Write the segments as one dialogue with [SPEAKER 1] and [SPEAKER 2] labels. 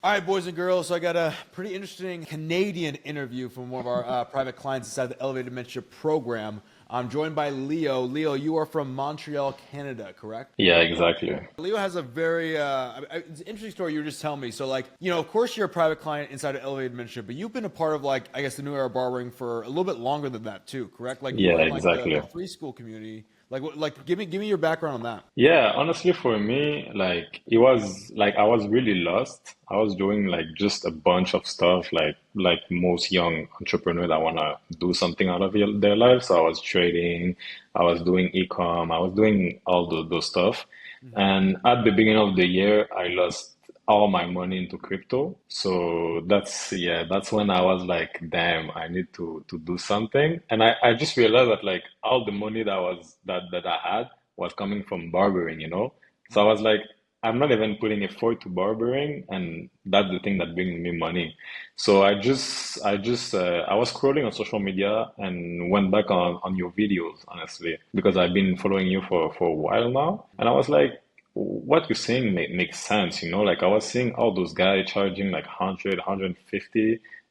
[SPEAKER 1] All right, boys and girls. So I got a pretty interesting Canadian interview from one of our private clients inside the Elevated Mentorship program. I'm joined by Leo. Leo, you are from Montreal, Canada, correct?
[SPEAKER 2] Yeah, exactly.
[SPEAKER 1] Leo has a very it's an interesting story you were just telling me. So, like, of course, you're a private client inside of Elevated Mentorship, but you've been a part of, like, I guess, the New Era Barbering for a little bit longer than that too, correct? Like, you
[SPEAKER 2] Yeah,
[SPEAKER 1] were in like the
[SPEAKER 2] exactly.
[SPEAKER 1] free school community. Like, give me your background on that.
[SPEAKER 2] Yeah, honestly, for me, like it was like I was really lost. I was doing like just a bunch of stuff, like most young entrepreneurs that wanna do something out of their life. So I was trading, I was doing e-com, I was doing all those stuff.
[SPEAKER 1] Hmm.
[SPEAKER 2] And at the beginning of the year, I lost all my money into crypto. So that's when I was like, damn, I need to do something. And I just realized that like all the money that I had was coming from barbering, you know? So I was like, I'm not even putting effort to barbering, and that's the thing that brings me money. So I was scrolling on social media and went back on your videos, honestly, because I've been following you for a while now. And I was like, what you're saying makes sense, you know? Like I was seeing all those guys charging like 100,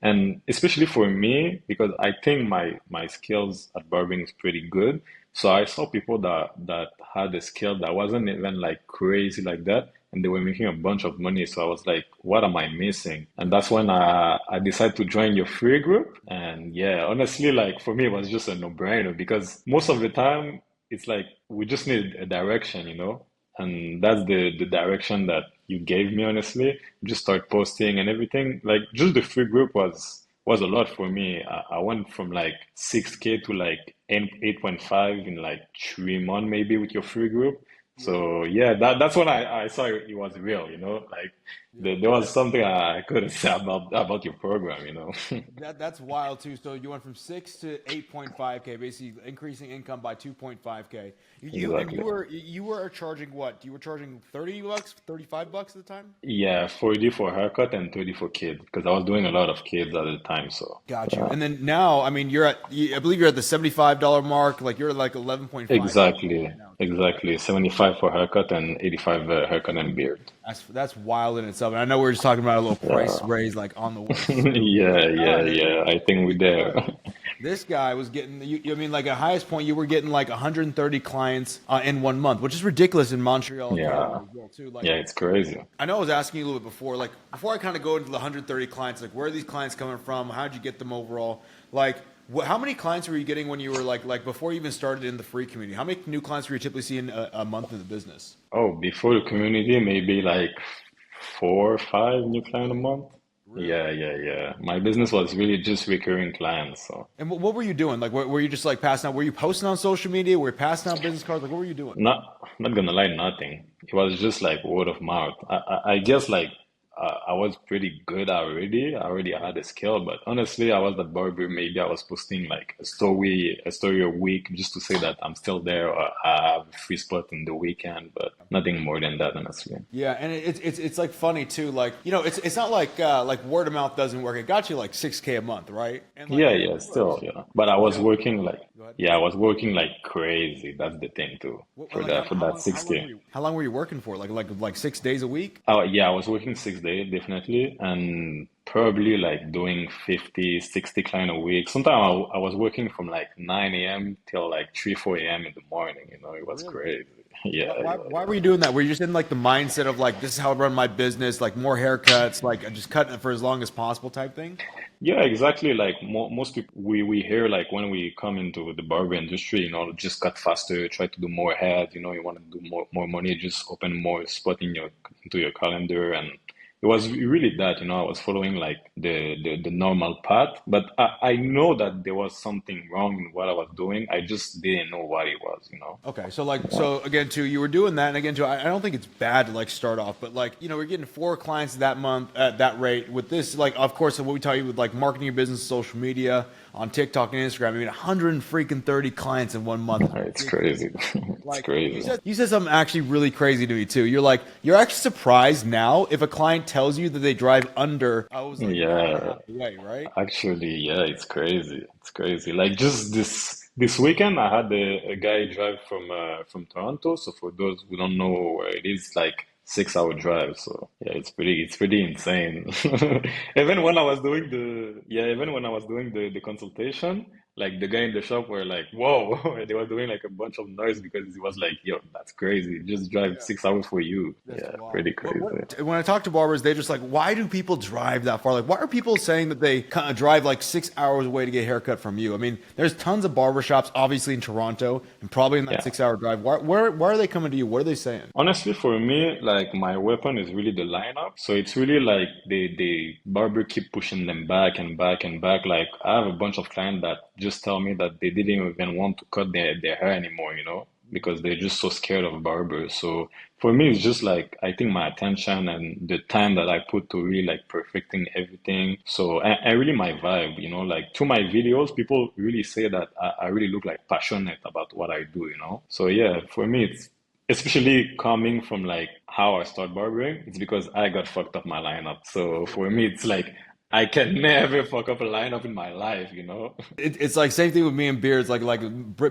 [SPEAKER 2] and especially for me, because I think my skills at barbering is pretty good. So I saw people that had a skill that wasn't even like crazy like that, and they were making a bunch of money. So I was like, what am I missing? And that's when I decided to join your free group. And yeah, honestly, like for me, it was just a no-brainer because most of the time it's like we just need a direction, you know? And that's the direction that you gave me, honestly. Just start posting and everything. Like just the free group was a lot for me. I went from like 6K to like 8.5 in like 3 months maybe with your free group.
[SPEAKER 1] Yeah.
[SPEAKER 2] So yeah, that's when I saw it was real, you know, like
[SPEAKER 1] Yeah.
[SPEAKER 2] there was something I couldn't say about your program, you know.
[SPEAKER 1] That's wild too. So you went from 6 to 8.5K, basically increasing income by 2.5K. You
[SPEAKER 2] Exactly.
[SPEAKER 1] were charging what? You were charging $30, $35 at the time?
[SPEAKER 2] Yeah, 40 for haircut and 30 for kids because I was doing a lot of kids at the time, so
[SPEAKER 1] Got you.
[SPEAKER 2] yeah.
[SPEAKER 1] And then now, I mean, I believe you're at the $75 mark. Like you're at like 11.5K
[SPEAKER 2] Exactly,
[SPEAKER 1] right now too, right?
[SPEAKER 2] exactly. 75 for haircut and 85 haircut and beard.
[SPEAKER 1] That's wild in itself. And I know we are just talking about a little price
[SPEAKER 2] Yeah.
[SPEAKER 1] raise like on the way soon. But
[SPEAKER 2] Yeah, yeah, yeah. I think we're there.
[SPEAKER 1] this guy was getting, I mean, like at highest point, you were getting like 130 clients in 1 month, which is ridiculous in Montreal, Canada
[SPEAKER 2] Yeah.
[SPEAKER 1] as well, too. Like,
[SPEAKER 2] Yeah, it's crazy.
[SPEAKER 1] I know I was asking you a little bit before, like before I kind of go into the 130 clients, like where are these clients coming from? How'd you get them overall? Like, how many clients were you getting when you were like before you even started in the free community? How many new clients were you typically seeing a month in the business?
[SPEAKER 2] Oh, before the community, maybe like 4 or 5 new client a month.
[SPEAKER 1] Really?
[SPEAKER 2] Yeah, yeah, yeah. My business was really just recurring clients, so.
[SPEAKER 1] And what were you doing? Like, were you just like passing out? Were you posting on social media? Were you passing out business cards? Like, what were you doing?
[SPEAKER 2] Not gonna lie, nothing. It was just like word of mouth. I guess like I was pretty good already. I already had a skill, but honestly, I was the barber. Maybe I was posting like a story a week just to say that I'm still there or I have a free spot in the weekend, but nothing more than that, honestly.
[SPEAKER 1] Yeah, and it's like funny too. Like it's not like word of mouth doesn't work. It got you like 6K a month, right? And like
[SPEAKER 2] Yeah,
[SPEAKER 1] it
[SPEAKER 2] yeah, still,
[SPEAKER 1] works.
[SPEAKER 2] yeah. But I
[SPEAKER 1] You
[SPEAKER 2] was
[SPEAKER 1] know,
[SPEAKER 2] working like,
[SPEAKER 1] go ahead.
[SPEAKER 2] yeah, I was working like crazy. That's the thing too,
[SPEAKER 1] And
[SPEAKER 2] for
[SPEAKER 1] like
[SPEAKER 2] that for that
[SPEAKER 1] how long
[SPEAKER 2] 60.
[SPEAKER 1] were you working for? Like 6 days a week?
[SPEAKER 2] Oh, yeah, I was working 6 days definitely, and probably like doing 50, 60 client a week. Sometimes I was working from like 9 a.m. till like 3, 4 a.m. in the morning, you know, it was
[SPEAKER 1] Really?
[SPEAKER 2] crazy. Yeah, yeah,
[SPEAKER 1] Why were you doing that? Were you just in like the mindset of like this is how I run my business, like more haircuts, like I just cutting it for as long as possible type thing?
[SPEAKER 2] yeah, exactly. Like mo most people, we hear like when we come into the barber industry, you know, just cut faster, try to do more head, you know, you want to do more money, just open more spot in your into your calendar, and it was really that, you know, I was following like the normal path, but I know that there was something wrong in what I was doing. I just didn't know what it was, you know.
[SPEAKER 1] Okay, so like
[SPEAKER 2] Yeah.
[SPEAKER 1] so again too, you were doing that, and again too, I don't think it's bad to like start off, but like we're getting 4 clients that month at that rate. With this, like of course, what we tell you with like marketing your business, social media, on TikTok and Instagram, I mean, 130 clients in 1 month is
[SPEAKER 2] It's
[SPEAKER 1] ridiculous.
[SPEAKER 2] crazy. It's
[SPEAKER 1] Like
[SPEAKER 2] crazy.
[SPEAKER 1] you said something actually really crazy to me too. You're like you're actually surprised now if a client tells you that they drive under I was like an hour and a
[SPEAKER 2] Yeah.
[SPEAKER 1] half away, right?
[SPEAKER 2] Actually, yeah, it's crazy. It's crazy. Like just this weekend, I had a guy drive from Toronto. So for those who don't know where it is, like 6 hour drive. So yeah, it's pretty insane. Even when I was doing the consultation, like the guy in the shop were like, "Whoa!" They were doing like a bunch of noise because he was like, "Yo, that's crazy. Just drive 6 hours for you."
[SPEAKER 1] That's
[SPEAKER 2] Yeah,
[SPEAKER 1] wild.
[SPEAKER 2] pretty crazy.
[SPEAKER 1] When I talk to barbers, they're just like, why do people drive that far? Like, why are people saying that they kind of drive like 6 hours away to get a haircut from you? I mean, there's tons of barber shops, obviously in Toronto, and probably in that
[SPEAKER 2] Yeah.
[SPEAKER 1] 6 hour drive. Why are they coming to you? What are they saying?
[SPEAKER 2] Honestly, for me, like my weapon is really the lineup. So it's really like the barber keep pushing them back and back and back. Like I have a bunch of clients that just tell me that they didn't even want to cut their hair anymore, because they're just so scared of barbers. So for me, it's just like I think my attention and the time that I put to really like perfecting everything. So I really my vibe, like through my videos, people really say that I really look like passionate about what I do. So yeah, for me, it's especially coming from like how I start barbering, it's because I got fucked up my lineup. So for me, it's like I can never fuck up a lineup in my life.
[SPEAKER 1] It's like same thing with me and beards. Like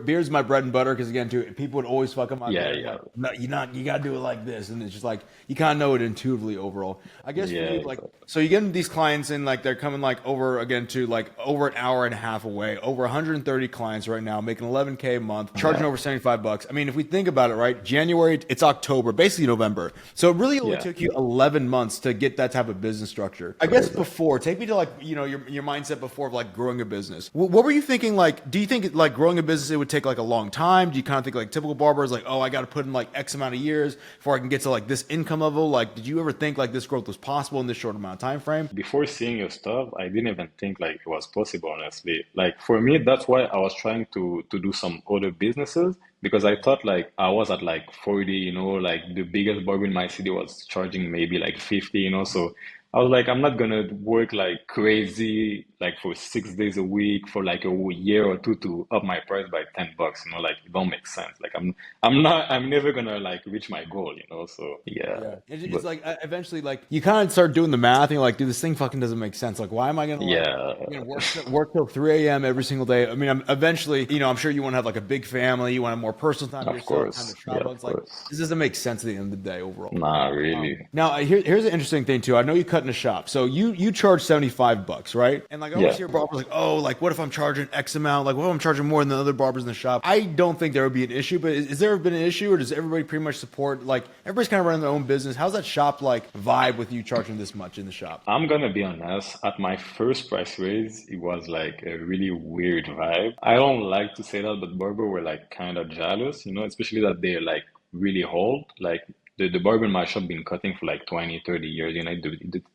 [SPEAKER 1] beards my bread and butter because again, too, people would always fuck up my
[SPEAKER 2] Yeah,
[SPEAKER 1] beard.
[SPEAKER 2] yeah,
[SPEAKER 1] Like, no, you gotta do it like this, and it's just like you kind of know it intuitively overall. I guess for
[SPEAKER 2] yeah,
[SPEAKER 1] you, like,
[SPEAKER 2] exactly.
[SPEAKER 1] so you get these clients in, like they're coming like over again to like over an hour and a half away, over 130 clients right now, making 11K a month, charging
[SPEAKER 2] Yeah,
[SPEAKER 1] over $75. I mean, if we think about it, right, January, it's October, basically November, so it really only
[SPEAKER 2] yeah,
[SPEAKER 1] took you 11 months to get that type of business structure. I guess
[SPEAKER 2] crazy.
[SPEAKER 1] before, take me to like your mindset before of like growing a business. What were you thinking? Like, do you think like growing a business it would take like a long time? Do you kind of think like typical barbers like, oh, I got to put in like X amount of years before I can get to like this income level? Like, did you ever think like this growth was possible in this short amount of time frame?
[SPEAKER 2] Before seeing your stuff, I didn't even think like it was possible, honestly. Like for me, that's why I was trying to do some other businesses because I thought like I was at like 40, like the biggest barber in my city was charging maybe like 50. So I was like, I'm not gonna work like crazy, like for 6 days a week for like a year or two to up my price by $10. Like it don't make sense. Like I'm never gonna like reach my goal. So yeah,
[SPEAKER 1] Yeah, it's
[SPEAKER 2] but
[SPEAKER 1] like eventually, like you kind of start doing the math, and you're like, dude, this thing fucking doesn't make sense. Like, why am I gonna like,
[SPEAKER 2] yeah,
[SPEAKER 1] work till 3 a.m. every single day? I mean, eventually, I'm sure you want to have like a big family, you want to have more personal time to
[SPEAKER 2] of
[SPEAKER 1] yourself, time to
[SPEAKER 2] course, yeah,
[SPEAKER 1] travel.
[SPEAKER 2] of
[SPEAKER 1] It's like
[SPEAKER 2] course.
[SPEAKER 1] this doesn't make sense at the end of the day overall.
[SPEAKER 2] Nah, really.
[SPEAKER 1] Now, here's an interesting thing too. I know you cut in a shop, so you charge $75, right? And like I always
[SPEAKER 2] Yeah.
[SPEAKER 1] hear barbers like, oh, like what if I'm charging X amount? Like what if I'm charging more than the other barbers in the shop? I don't think there would be an issue, but is there been an issue, or does everybody pretty much support? Like everybody's kind of running their own business. How's that shop like vibe with you charging this much in the shop?
[SPEAKER 2] I'm gonna be honest, at my first price raise, it was like a really weird vibe. I don't like to say that, but Barber were like kind of jealous, especially that they're like really old. Like the barber in my shop been cutting for like 20, 30 years,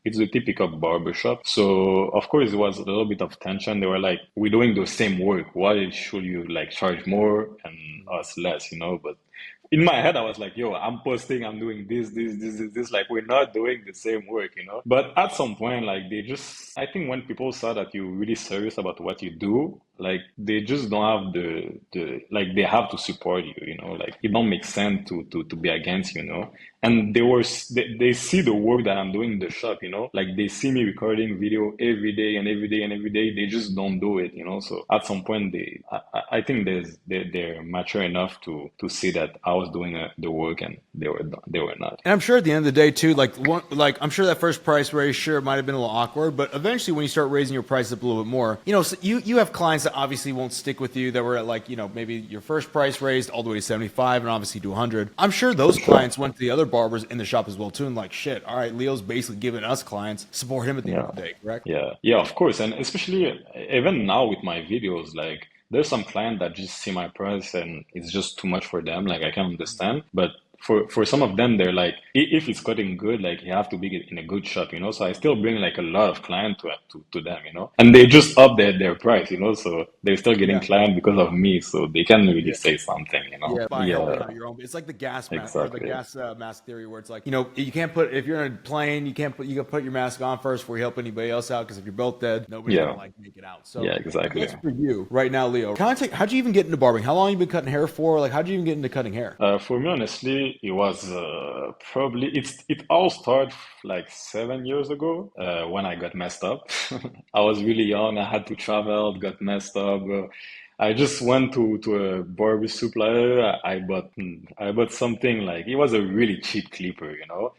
[SPEAKER 2] it's the typical barber shop. So of course it was a little bit of tension. They were like, we're doing the same work. Why should you like charge more and us less? But in my head, I was like, yo, I'm posting, I'm doing this. Like, we're not doing the same work. But at some point, like, I think when people saw that you're really serious about what you do, like, they just don't have like, they have to support you. Like, it don't make sense to be against you. And they see the work that I'm doing in the shop. Like, they see me recording video every day and every day and every day. They just don't do it. So at some point, I think they're mature enough to see that I was doing the work and they were not.
[SPEAKER 1] And I'm sure at the end of the day too, like I'm sure that first price raise, sure, it might have been a little awkward, but eventually when you start raising your price up a little bit more, so you have clients that obviously won't stick with you that were at like, maybe your first price raised all the way to 75 and obviously to 100. I'm sure those clients went to the other barbers in the shop as well too, and like, shit, all right, Leo's basically giving us clients, support him at the end
[SPEAKER 2] Yeah.
[SPEAKER 1] of the day, correct?
[SPEAKER 2] Yeah, of course. And especially even now with my videos, like there's some client that just see my price and it's just too much for them. Like I can understand, but for some of them, they're like, if it's cutting good, like you have to be in a good shop. So I still bring like a lot of client to them. And they just up their price. So they're still getting
[SPEAKER 1] Yeah.
[SPEAKER 2] client because of me. So they can really
[SPEAKER 1] Yeah.
[SPEAKER 2] say something.
[SPEAKER 1] Yeah, by helping
[SPEAKER 2] Yeah,
[SPEAKER 1] out your own. It's like the gas mask or the
[SPEAKER 2] exactly.
[SPEAKER 1] gas mask theory, where it's like you can't put if you're in a plane, you can put your mask on first before you help anybody else out because if you're both dead, nobody's gonna
[SPEAKER 2] Yeah,
[SPEAKER 1] like make it out. So
[SPEAKER 2] yeah,
[SPEAKER 1] I guess
[SPEAKER 2] exactly.
[SPEAKER 1] for you right now, Leo, how'd you even get into barbering? How long you been cutting hair for? Like how'd you even get into cutting hair?
[SPEAKER 2] For me, honestly, it was probably it all started like 7 years ago when I got messed up. I was really young. I had to travel, got messed up. I just went to a barber supplier. I bought something like it was a really cheap clipper,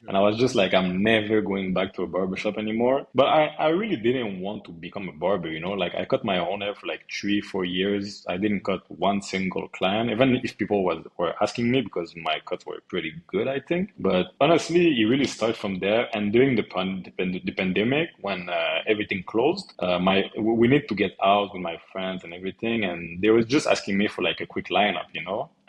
[SPEAKER 2] and I was just like, I'm never going back to a barber shop anymore. But I really didn't want to become a barber, like I cut my own hair for like 3, 4 years. I didn't cut one single client, even if people were asking me because my cuts were pretty good, I think. But honestly, it really started from there. And during the pandemic, when everything closed, we need to get out with my friends and everything, and they was just asking me for like a quick lineup,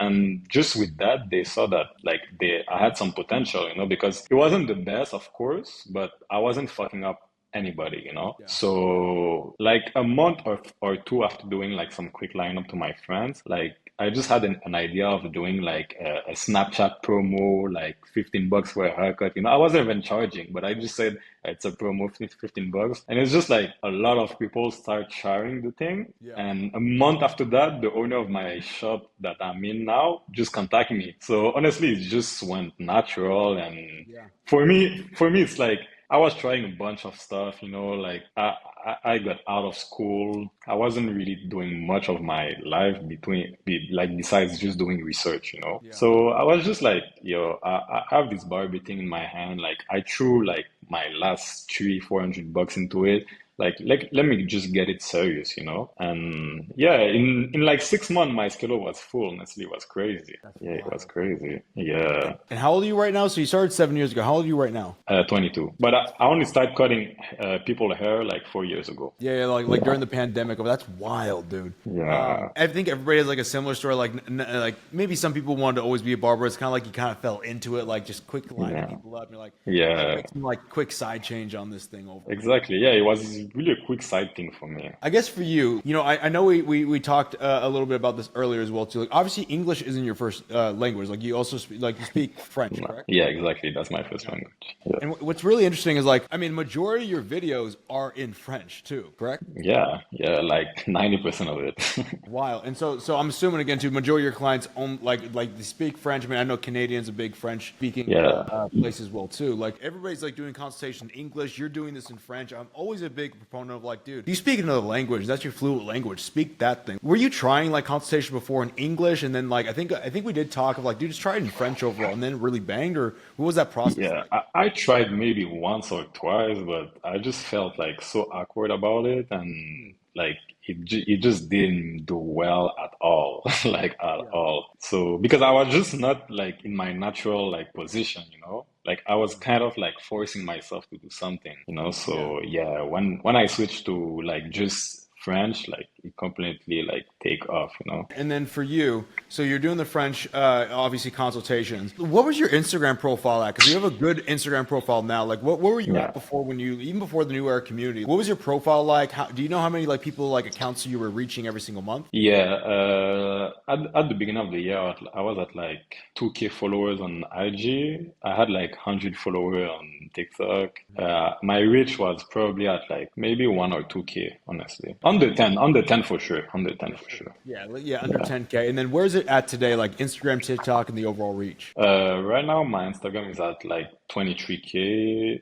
[SPEAKER 2] and just with that, they saw that like I had some potential, because it wasn't the best, of course, but I wasn't fucking up anybody.
[SPEAKER 1] Yeah.
[SPEAKER 2] So like a month or two after doing like some quick lineup to my friends, like I just had an idea of doing like a Snapchat promo, like $15 for a haircut. I wasn't even charging, but I just said it's a promo, $15. And it's just like a lot of people start sharing the thing.
[SPEAKER 1] Yeah.
[SPEAKER 2] And a month after that, the owner of my shop that I'm in now just contacted me. So honestly, it just went natural. And
[SPEAKER 1] Yeah.
[SPEAKER 2] for me, it's like I was trying a bunch of stuff, like I got out of school. I wasn't really doing much of my life besides just doing research.
[SPEAKER 1] Yeah.
[SPEAKER 2] So I was just like, yo, I have this Barbie thing in my hand. Like I threw like my last 300-400 bucks into it. Like let me just get it serious. And yeah, in like 6 months, my schedule was full. Honestly, it was crazy.
[SPEAKER 1] That's
[SPEAKER 2] Yeah, it was
[SPEAKER 1] wild.
[SPEAKER 2] crazy. Yeah.
[SPEAKER 1] And how old are you right now? So you started 7 years ago. How old are you right now?
[SPEAKER 2] 22. But I only started cutting people hair like 4 years ago.
[SPEAKER 1] Yeah, yeah, like
[SPEAKER 2] Yeah,
[SPEAKER 1] during the pandemic. Oh, that's wild, dude.
[SPEAKER 2] yeah,
[SPEAKER 1] I think everybody has like a similar story. Like maybe some people wanted to always be a barber. It's kind of like you kind of fell into it, like just quick lining
[SPEAKER 2] yeah,
[SPEAKER 1] people up. You're like, let me
[SPEAKER 2] yeah.
[SPEAKER 1] make some like quick side change on this thing over.
[SPEAKER 2] Exactly. Yeah, it was really a quick side thing for me.
[SPEAKER 1] I guess for you, I know we talked a little bit about this earlier as well too. Like obviously English isn't your first language. Like you also you speak French, correct?
[SPEAKER 2] Yeah, exactly. That's my first language. Yeah.
[SPEAKER 1] And what's really interesting is like, I mean, majority of your videos are in French too, correct?
[SPEAKER 2] Yeah, yeah, like 90% of it.
[SPEAKER 1] Wild. And so I'm assuming again too, majority of your clients own like they speak French. I mean, I know Canadians a big French speaking
[SPEAKER 2] Yeah,
[SPEAKER 1] place as well too. Like everybody's like doing consultation in English. You're doing this in French. I'm always a big proponent of like, dude, you speak another language. That's your fluent language. Speak that thing. Were you trying like consultation before in English, and then like I think we did talk of like, dude, just try it in French overall, and then really banged, or what was that process
[SPEAKER 2] yeah.
[SPEAKER 1] like?
[SPEAKER 2] I tried maybe once or twice, but I just felt like so awkward about it, and like it just didn't do well at all, like at
[SPEAKER 1] Yeah.
[SPEAKER 2] all. So because I was just not like in my natural like position. Like I was kind of like forcing myself to do something.
[SPEAKER 1] Yeah.
[SPEAKER 2] So yeah, when I switched to like just French, like it completely like take off.
[SPEAKER 1] And then for you, so you're doing the French, obviously consultations. What was your Instagram profile at? Because you have a good Instagram profile now. Like, what were you at
[SPEAKER 2] Yeah.
[SPEAKER 1] before even before the New Era community? What was your profile like? Do you know how many like people like accounts you were reaching every single month?
[SPEAKER 2] Yeah, at the beginning of the year, I was at like 2K followers on IG. I had like 100 followers on TikTok. My reach was probably at like maybe 1 or 2K, honestly. Under 10 for sure. Under 10 for sure.
[SPEAKER 1] Yeah, yeah, under
[SPEAKER 2] Yeah.
[SPEAKER 1] 10K. And then where's it at today? Like Instagram, TikTok, and the overall reach.
[SPEAKER 2] Right now, my Instagram is at like 23K,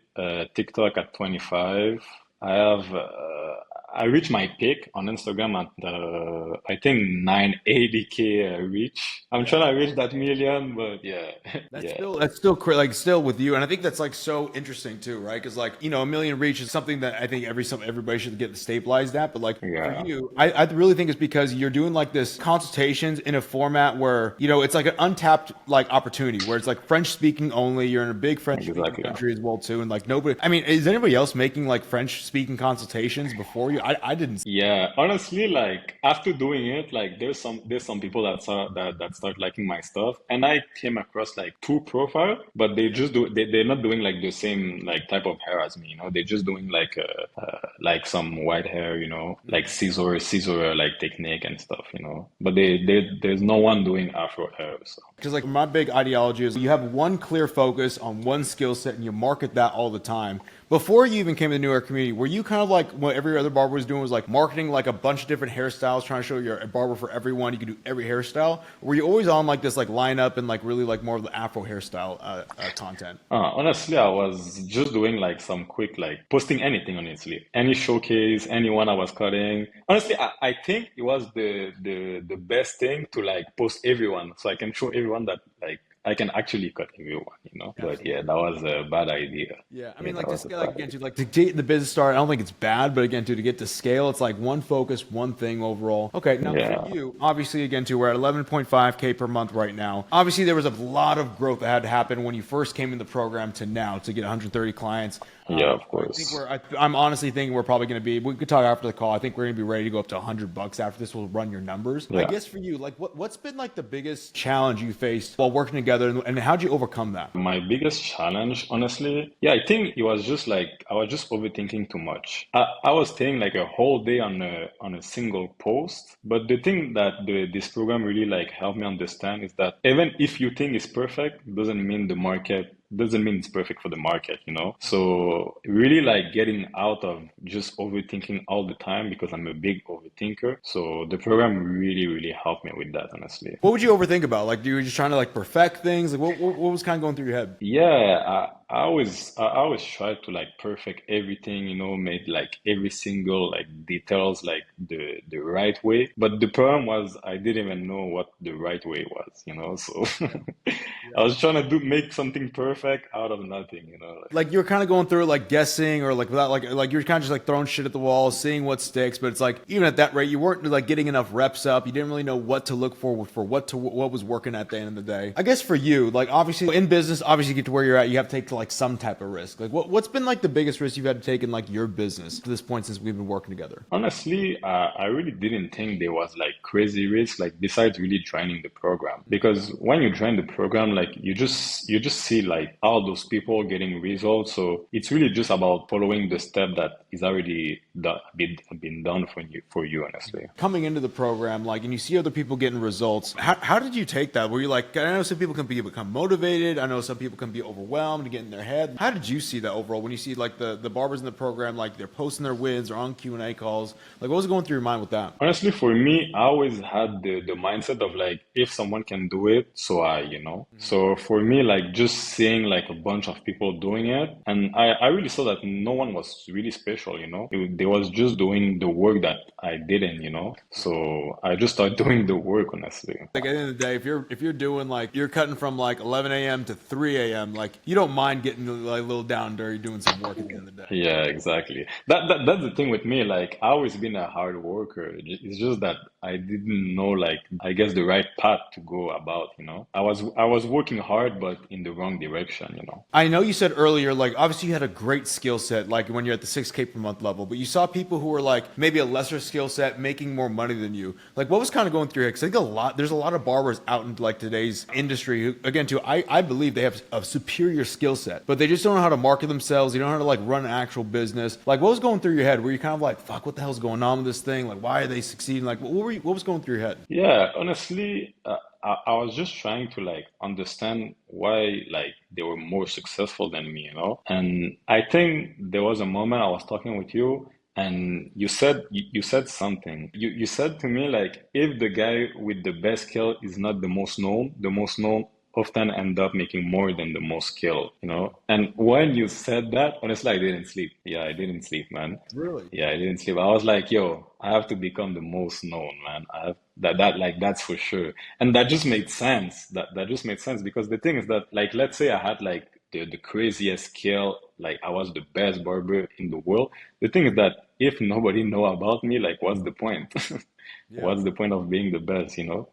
[SPEAKER 2] TikTok at 25. I reached my peak on Instagram at I think 980K reach. I'm
[SPEAKER 1] Yeah.
[SPEAKER 2] trying to reach that million, but yeah,
[SPEAKER 1] That's
[SPEAKER 2] yeah,
[SPEAKER 1] still like still with you, and I think that's like so interesting too, right? Because like a million reach is something that I think everybody should get stabilized at. But like for
[SPEAKER 2] yeah,
[SPEAKER 1] you, I really think it's because you're doing like this consultations in a format where it's like an untapped like opportunity where it's like French speaking only. You're in a big French speaking
[SPEAKER 2] exactly.
[SPEAKER 1] country as well too, and like nobody. I mean, is anybody else making like French speaking consultations before you? I didn't.
[SPEAKER 2] Yeah, honestly, like after doing it, like there's some people that start liking my stuff, and I came across like two profiles, but they
[SPEAKER 1] Yeah.
[SPEAKER 2] just they're not doing like the same like type of hair as me. They're just doing like some white hair, like scissor like technique and stuff. But there's no one doing Afro hair, so
[SPEAKER 1] Because like my big ideology is you have one clear focus on one skill set and you market that all the time. Before you even came to the New York community, were you kind of like what every other barber was doing, was like marketing like a bunch of different hairstyles, trying to show you're a barber for everyone, you could do every hairstyle? Or were you always on like this like lineup and like really like more of the Afro hairstyle content?
[SPEAKER 2] Honestly, I was just doing like some quick, like posting anything, honestly. Any showcase, anyone I was cutting. Honestly, I think it was the best thing to like post everyone so I can show everyone that like I can actually cut everyone, you know? But yeah,
[SPEAKER 1] Absolutely.
[SPEAKER 2] that was a bad idea.
[SPEAKER 1] Yeah, I
[SPEAKER 2] Yeah,
[SPEAKER 1] mean,
[SPEAKER 2] that
[SPEAKER 1] like to
[SPEAKER 2] was a
[SPEAKER 1] scale, like
[SPEAKER 2] bad
[SPEAKER 1] again,
[SPEAKER 2] idea.
[SPEAKER 1] to get the business started, I don't think it's bad, but again, to get to scale, it's like one focus, one thing overall. Okay, now for
[SPEAKER 2] Yeah,
[SPEAKER 1] you, obviously, again, we're at 11.5K per month right now. Obviously, there was a lot of growth that had to happen when you first came in the program to now to get 130 clients.
[SPEAKER 2] yeah, of
[SPEAKER 1] I think
[SPEAKER 2] course.
[SPEAKER 1] I'm honestly thinking we're probably going to be, we could talk after the call. I think we're going to be ready to go up to $100 after this. We'll run your numbers. I
[SPEAKER 2] Yeah.
[SPEAKER 1] guess for you, like what's been like the biggest challenge you faced while working together and how'd you overcome that?
[SPEAKER 2] My biggest challenge, honestly, yeah, I think it was just like I was just overthinking too much. I was staying like a whole day on a single post. But the thing that this program really like helped me understand is that even if you think it's perfect, doesn't mean it's perfect for the market, you know? So really like getting out of just overthinking all the time because I'm a big overthinker. So the program really, really helped me with that, honestly.
[SPEAKER 1] What would you overthink about? Like, you were just trying to like perfect things? Like, what was kind of going through your head?
[SPEAKER 2] Yeah, I always try to like perfect everything, you know, made like every single like details like the right way. But the problem was I didn't even know what the right way was, you know. So I
[SPEAKER 1] Yeah.
[SPEAKER 2] was trying to make something perfect out of nothing, you know. Like,
[SPEAKER 1] Like you were kind of going through it, like guessing or like without like you're kind of just like throwing shit at the wall, seeing what sticks. But it's like even at that rate, you weren't like getting enough reps up. You didn't really know what to look for what was working at the end of the day. I guess for you, like obviously in business, obviously you get to where you're at, you have to take like some type of risk. Like what's been like the biggest risk you've had to take in like your business to this point since we've been working together?
[SPEAKER 2] honestly, I really didn't think there was like crazy risk, like besides really joining the program. Because when you join the program, like you just see like all those people getting results. So it's really just about following the step that is already been done for you, honestly.
[SPEAKER 1] Coming into the program, like, and you see other people getting results. How did you take that? Were you like, I know some people can become motivated. I know some people can be overwhelmed and get in their head. How did you see that overall when you see like the barbers in the program, like they're posting their wins or on Q&A calls? Like, what was going through your mind with that?
[SPEAKER 2] Honestly, for me, I always had the mindset of like, if someone can do it, so you know. So for me, like just seeing like a bunch of people doing it, and I really saw that no one was really special, you know. They was just doing the work that I didn't, you know. So I just started doing the work, honestly.
[SPEAKER 1] Like at the end of the day, if you're doing like you're cutting from like 11 a.m. to 3 a.m., like you don't mind getting like a little down and dirty doing some work at the end of the day.
[SPEAKER 2] Yeah, exactly. That's the thing with me. Like, I always been a hard worker. It's just that I didn't know, like, I guess the right path to go about. You know, I was working hard, but in the wrong direction. You know.
[SPEAKER 1] I know you said earlier, like obviously you had a great skill set, like when you're at the 6K per month level, but you saw people who were like maybe a lesser skill set making more money than you. Like what was kind of going through your head? 'Cause I think there's a lot of barbers out in like today's industry who, again, too, I believe they have a superior skill set, but they just don't know how to market themselves. They don't know how to like run an actual business. Like what was going through your head? Were you kind of like, fuck, what the hell's going on with this thing? Like why are they succeeding? Like what was going through your head?
[SPEAKER 2] Yeah, honestly, I was just trying to like understand why like they were more successful than me. You know, and I think there was a moment I was talking with you. And you said something. You said to me like if the guy with the best skill is not the most known often end up making more than the most skill, you know? And when you said that, honestly, I didn't sleep. Yeah, I didn't sleep, man.
[SPEAKER 1] Really?
[SPEAKER 2] Yeah, I didn't sleep. I was like, yo, I have to become the most known, man. I have that like that's for sure. And that just made sense. That just made sense because the thing is that like let's say I had like the craziest skill, like I was the best barber in the world. The thing is that if nobody know about me, like what's the point?
[SPEAKER 1] Yeah.
[SPEAKER 2] What's the point of being the best, you know?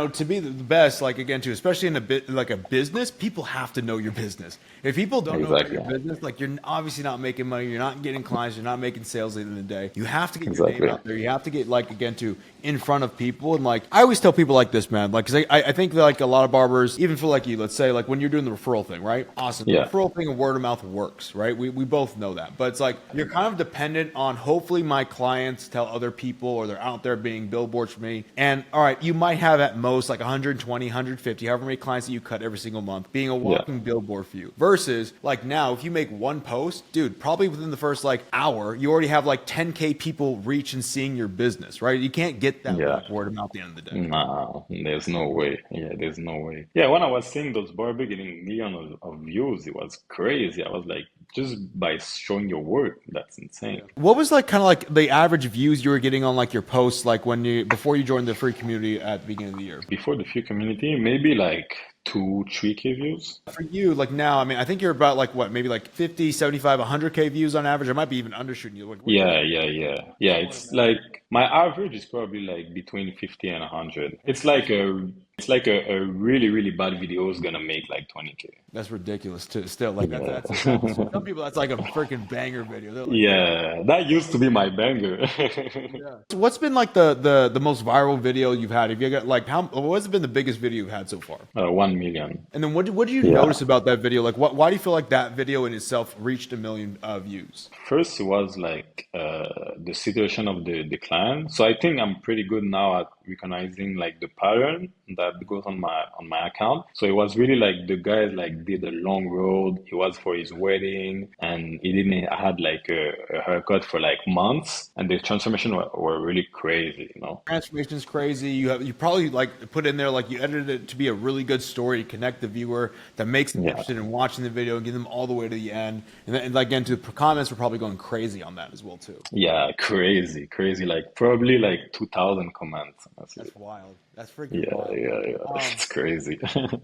[SPEAKER 1] To be the best, like again, too, especially in a bit like a business, people have to know your business. If people don't know about
[SPEAKER 2] Exactly.
[SPEAKER 1] your business, like you're obviously not making money, you're not getting clients, you're not making sales at the end of the day. You have to get your name
[SPEAKER 2] Exactly.
[SPEAKER 1] out there. You have to get like again to in front of people. And like I always tell people like this, man, like because I think that, like a lot of barbers, even for like you, let's say like when you're doing the referral thing, right? Awesome, the
[SPEAKER 2] Yeah.
[SPEAKER 1] referral thing and word of mouth works, right? We both know that, but it's like you're kind of dependent on hopefully my clients tell other people or they're out there being billboard billboards for me. And all right, you might have at most like 120, 150, however many clients that you cut every single month, being a
[SPEAKER 2] Yeah.
[SPEAKER 1] walking billboard for you. Versus like now, if you make one post, dude, probably within the first like hour, you already have like 10K people reach and seeing your business, right? You can't get that with
[SPEAKER 2] Yeah.
[SPEAKER 1] like word of mouth at the end of the day.
[SPEAKER 2] Nah, there's no way. Yeah, there's no way. Yeah, when I was seeing those Barber getting millions of views, it was crazy. I was like, just by showing your work, that's insane.
[SPEAKER 1] What was like kind of like the average views you were getting on like your posts, like when you before you joined the free community at the beginning of the year?
[SPEAKER 2] Before the few community, maybe like 3K views.
[SPEAKER 1] For you, like now, I mean, I think you're about like what, maybe like 50, 75, 100K views on average. I might be even undershooting you. Like, what do you
[SPEAKER 2] Yeah,
[SPEAKER 1] think?
[SPEAKER 2] yeah, yeah. Yeah, it's like my average is probably like between 50 and 100. It's like a really, really bad video is gonna make like 20K.
[SPEAKER 1] That's ridiculous too. Still, like
[SPEAKER 2] Yeah.
[SPEAKER 1] that's some people. That's like a freaking banger video. They're like, damn.
[SPEAKER 2] Yeah, that used to be my banger.
[SPEAKER 1] Yeah. So what's been like the most viral video you've had? Have you got like how? What's been the biggest video you've had so far?
[SPEAKER 2] 1 million.
[SPEAKER 1] And then what did you
[SPEAKER 2] Yeah.
[SPEAKER 1] notice about that video? Like, why do you feel like that video in itself reached a million views?
[SPEAKER 2] First, it was like the situation of the client. So I think I'm pretty good now at recognizing like the pattern that goes on my account. So it was really like the guy like did a long road. It was for his wedding, and he didn't had like a haircut for like months, and the transformation were really crazy, you know.
[SPEAKER 1] Transformation is crazy. You probably like put in there like you edited it to be a really good story to connect the viewer that makes them
[SPEAKER 2] Yeah.
[SPEAKER 1] interested in watching the video and get them all the way to the end. And then and like, again, to the comments were probably going crazy on that as well too.
[SPEAKER 2] Yeah, crazy, crazy. Like probably like 2,000 comments. Honestly.
[SPEAKER 1] That's wild. That's freaking
[SPEAKER 2] Yeah,
[SPEAKER 1] wild.
[SPEAKER 2] yeah, yeah. It's crazy.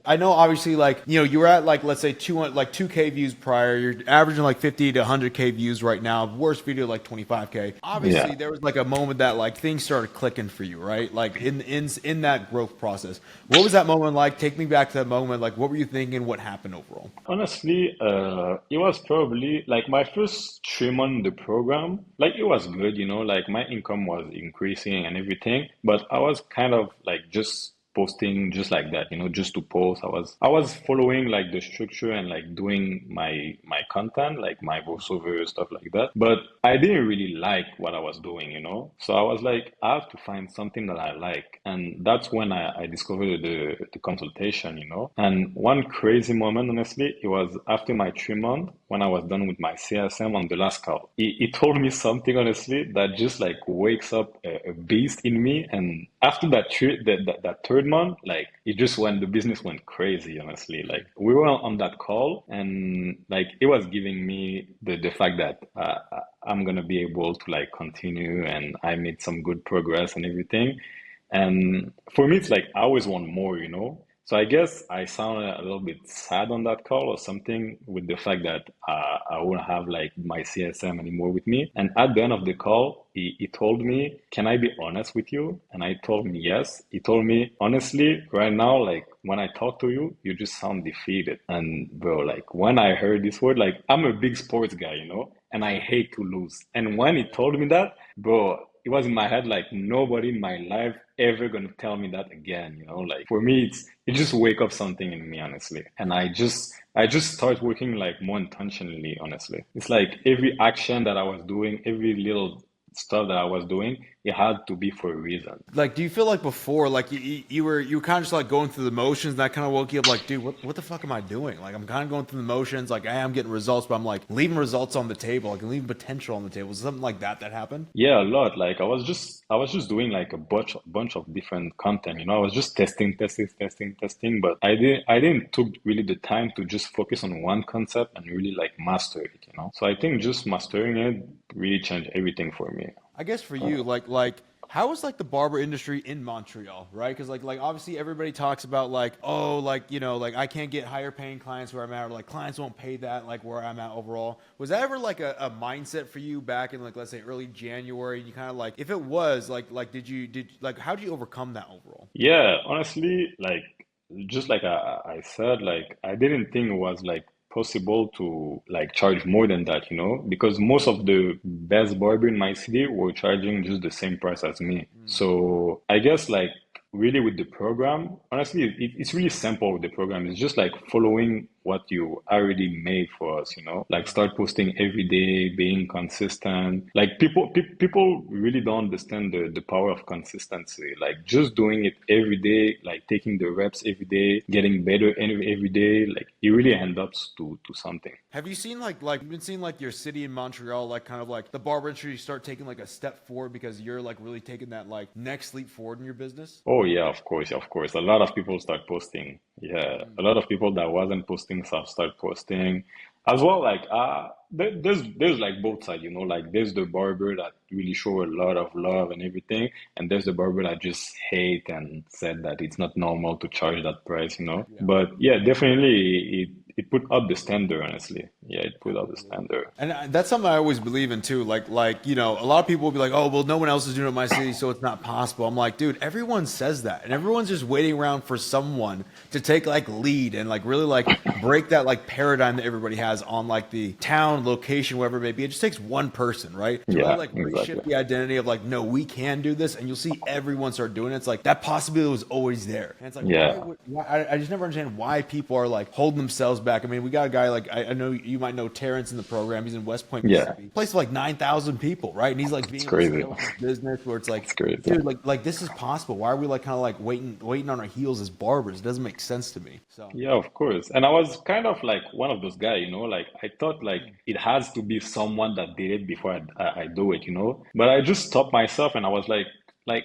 [SPEAKER 1] I know, obviously, like you were at like let's say 200, like 2K views prior. You're averaging like 50 to 100K views right now. Worst video like 25K. Obviously,
[SPEAKER 2] Yeah.
[SPEAKER 1] there was like a moment that like things started clicking for you, right? Like in that growth process. What was that moment like? Take me back to that moment. Like, what were you thinking? What happened overall?
[SPEAKER 2] Honestly, it was probably like my first 3 months in the program. Like it was good, you know, like my income was increasing and everything, but I was kind of like just posting just like that, you know, just to post. I was following like the structure and like doing my content, like my voiceover stuff like that. But I didn't really like what I was doing, you know. So I was like, I have to find something that I like, and that's when I discovered the consultation, you know. And one crazy moment, honestly, it was after my 3 months when I was done with my CSM on the last call. He told me something, honestly, that just like wakes up a beast in me. And after that third month, like it just went, the business went crazy, honestly. Like we were on that call, and like it was giving me the fact that I'm gonna be able to like continue, and I made some good progress and everything. And for me, it's like I always want more, you know? So I guess I sounded a little bit sad on that call or something with the fact that I wouldn't have like my CSM anymore with me. And at the end of the call, he told me, "Can I be honest with you?" And I told him yes. He told me, "Honestly, right now, like when I talk to you, you just sound defeated." And bro, like when I heard this word, like I'm a big sports guy, you know, and I hate to lose. And when he told me that, bro, it was in my head like nobody in my life ever gonna tell me that again, you know. Like for me, it just wake up something in me, honestly. And I just start working like more intentionally, honestly. It's like every action that I was doing, every little stuff that I was doing, it had to be for a reason.
[SPEAKER 1] Like, do you feel like before, like you were kind of just like going through the motions, and that kind of woke you up, like, dude, what the fuck am I doing? Like, I'm kind of going through the motions, like I am getting results, but I'm like leaving results on the table, like leaving potential on the table. Is something like that happened?
[SPEAKER 2] Yeah, a lot. Like I was just doing like a bunch of different content, you know. I was just testing, testing, testing, testing, but I didn't took really the time to just focus on one concept and really like master it, you know. So I think just mastering it really changed everything for me.
[SPEAKER 1] I guess for you, like how is like the barber industry in Montreal, right? Because like obviously everybody talks about like, oh, like like I can't get higher paying clients where I'm at, or like clients won't pay that like where I'm at overall. Was that ever like a mindset for you back in like let's say early January? You kind of like, if it was like did like how did you overcome that overall?
[SPEAKER 2] Yeah, honestly, like just like I said, like I didn't think it was like possible to like charge more than that, you know, because most of the best barber in my city were charging just the same price as me. So I guess like really with the program, honestly, it's really simple with the program. It's just like following what you already made for us, like start posting every day, being consistent. Like people really don't understand the power of consistency. Like just doing it every day, like taking the reps every day, getting better every day, like it really ends up to something.
[SPEAKER 1] Have you seen like you've been seeing like your city in Montreal, like kind of like the barber industry start taking like a step forward because you're like really taking that like next leap forward in your business?
[SPEAKER 2] Oh yeah, of course, of course. A lot of people start posting. Yeah, a lot of people that wasn't posting stuff start posting as well. Like there's like both sides, like there's the barber that really show a lot of love and everything, and there's the barber that just hate and said that it's not normal to charge that price.
[SPEAKER 1] Yeah.
[SPEAKER 2] But yeah, definitely it put up the standard, honestly. Yeah, it put up the standard.
[SPEAKER 1] And that's something I always believe in too. A lot of people will be like, "Oh, well, no one else is doing it in my city, so it's not possible." I'm like, dude, everyone says that, and everyone's just waiting around for someone to take like lead and like really like break that like paradigm that everybody has on like the town, location, whatever it may be. It just takes one person, right, to really
[SPEAKER 2] Yeah,
[SPEAKER 1] like reshift
[SPEAKER 2] exactly.
[SPEAKER 1] the identity of like, no, we can do this, and you'll see everyone start doing it. It's like that possibility was always there, and it's like,
[SPEAKER 2] Yeah.
[SPEAKER 1] I just never understand why people are like holding themselves back. I mean, we got a guy like I know you might know Terrence in the program. He's in West Point,
[SPEAKER 2] Yeah.
[SPEAKER 1] Mississippi. Place of like 9,000 people, right? And he's like being
[SPEAKER 2] It's
[SPEAKER 1] able to
[SPEAKER 2] crazy.
[SPEAKER 1] scale his business where it's
[SPEAKER 2] It's
[SPEAKER 1] like,
[SPEAKER 2] crazy.
[SPEAKER 1] dude, like this is possible. Why are we like kind of like waiting on our heels as barbers? It doesn't make sense to me. So
[SPEAKER 2] Yeah, of course. And I was kind of like one of those guys, like I thought like it has to be someone that did it before I do it. But I just stopped myself and I was like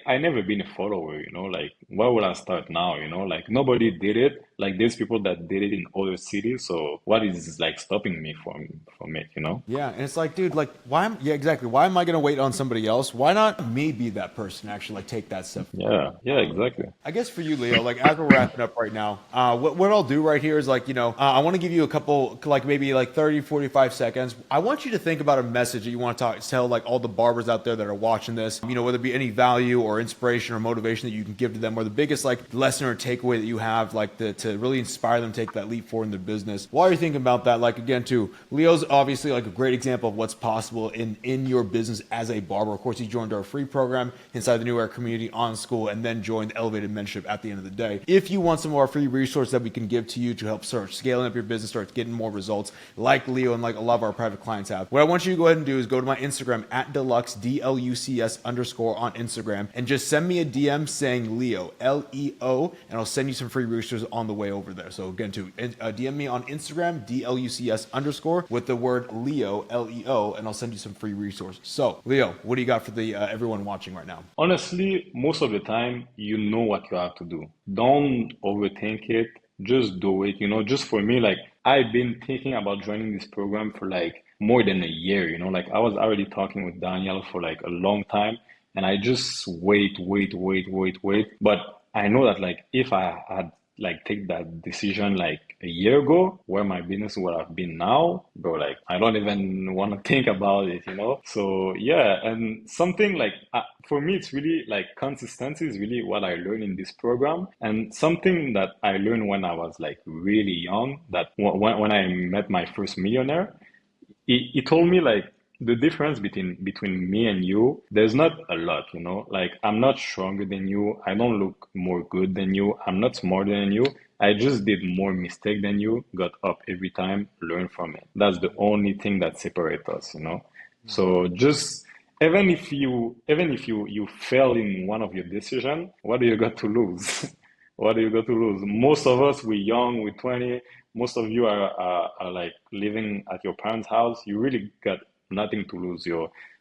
[SPEAKER 2] I never been a follower. Like where will I start now? Like nobody did it. Like there's people that did it in other cities. So what is like stopping me from it?
[SPEAKER 1] yeah, and it's like, dude, like yeah, exactly. Why am I gonna wait on somebody else? Why not me be that person to actually like take that step forward?
[SPEAKER 2] Yeah, yeah, exactly.
[SPEAKER 1] I guess for you, Leo, like as we're wrapping up right now, what I'll do right here is like, I want to give you a couple, like maybe like 30, 45 seconds. I want you to think about a message that you want to tell like all the barbers out there that are watching this, whether it be any value or inspiration or motivation that you can give to them, or the biggest like lesson or takeaway that you have, like to really inspire them to take that leap forward in their business. While you're thinking about that, like again, too, Leo's obviously like a great example of what's possible in your business as a barber. Of course, he joined our free program inside the New Era community on school and then joined the Elevated Mentorship at the end of the day. If you want some of our free resources that we can give to you to help start scaling up your business, start getting more results like Leo and like a lot of our private clients have, what I want you to go ahead and do is go to my Instagram at Deluxe, DLUCS _ on Instagram, and just send me a DM saying Leo, LEO, and I'll send you some free resources on the way over there. So again, to DM me on Instagram, DLUCS _ with the word Leo, LEO, and I'll send you some free resources. So Leo, what do you got for the everyone watching right now?
[SPEAKER 2] Honestly, most of the time, you know what you have to do. Don't overthink it. Just do it. Just for me, like I've been thinking about joining this program for like more than a year. Like I was already talking with Daniel for like a long time, and I just wait. But I know that like if I had like take that decision like a year ago, where my business would have been now, bro, like I don't even want to think about it. So yeah, and something like for me, it's really like consistency is really what I learned in this program, and something that I learned when I was like really young. That when I met my first millionaire, he told me like the difference between me and you, there's not a lot. Like I'm not stronger than you, I don't look more good than you, I'm not smarter than you, I just did more mistake than you, got up every time, learn from it. That's the only thing that separates us. So just even if you fail in one of your decision, what do you got to lose? What do you got to lose? Most of us, we're young, we're 20. Most of you are like living at your parents' house. You really got nothing to lose.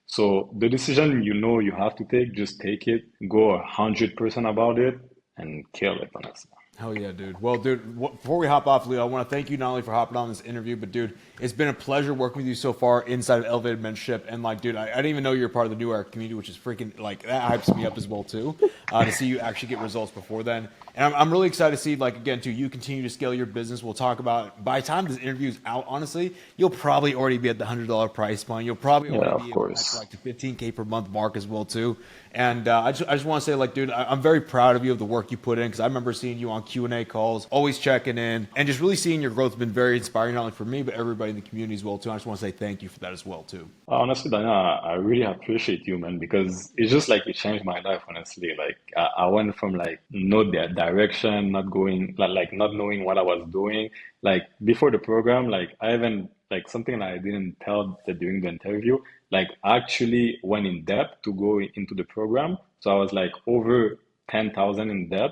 [SPEAKER 2] So the decision you have to take, just take it. Go 100% about it and kill it, honestly.
[SPEAKER 1] Hell yeah, dude. Well, dude, before we hop off, Leo, I want to thank you not only for hopping on this interview, but dude, it's been a pleasure working with you so far inside of Elevated Mentorship. And like, dude, I didn't even know you're part of the New Era community, which is freaking like that hypes me up as well too. To see you actually get results before then, and I'm really excited to see like again too, you continue to scale your business. We'll talk about by the time this interview is out. Honestly, you'll probably already be at the $100 price point. You'll probably
[SPEAKER 2] Yeah,
[SPEAKER 1] already
[SPEAKER 2] of
[SPEAKER 1] be at
[SPEAKER 2] course.
[SPEAKER 1] like the 15K per month mark as well too. And I just want to say like, dude, I'm very proud of you of the work you put in because I remember seeing you on Q&A calls, always checking in, and just really seeing your growth has been very inspiring, not only for me, but everybody in the community as well, too. I just want to say thank you for that as well, too.
[SPEAKER 2] Honestly, Daniel, I really appreciate you, man, because it's just like it changed my life, honestly. Like I went from like no direction, not going like not knowing what I was doing. Like before the program, like I even like something that I didn't tell during the interview, like I actually went in depth to go into the program. So I was like over 10,000 in debt.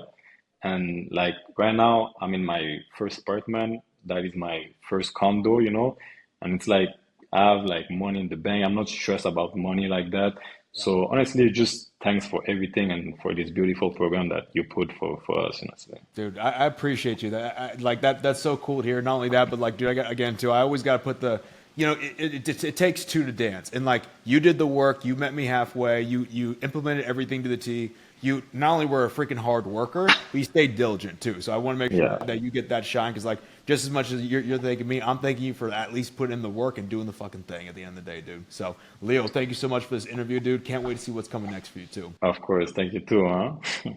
[SPEAKER 2] And like right now, I'm in my first apartment. That is my first condo, and it's like I have like money in the bank. I'm not stressed about money like that. So honestly, just thanks for everything and for this beautiful program that you put for us, honestly.
[SPEAKER 1] Dude, I appreciate you. Like that's so cool to hear. Not only that, but like, dude, I got again too. I always got to put the, it takes two to dance, and like you did the work. You met me halfway. You implemented everything to the T. You not only were a freaking hard worker, but you stayed diligent too. So I want to make sure
[SPEAKER 2] Yeah,
[SPEAKER 1] that you get that shine because like just as much as you're thanking me, I'm thanking you for at least putting in the work and doing the fucking thing at the end of the day, dude. So Leo, thank you so much for this interview, dude. Can't wait to see what's coming next for you too.
[SPEAKER 2] of course. Thank you too, huh?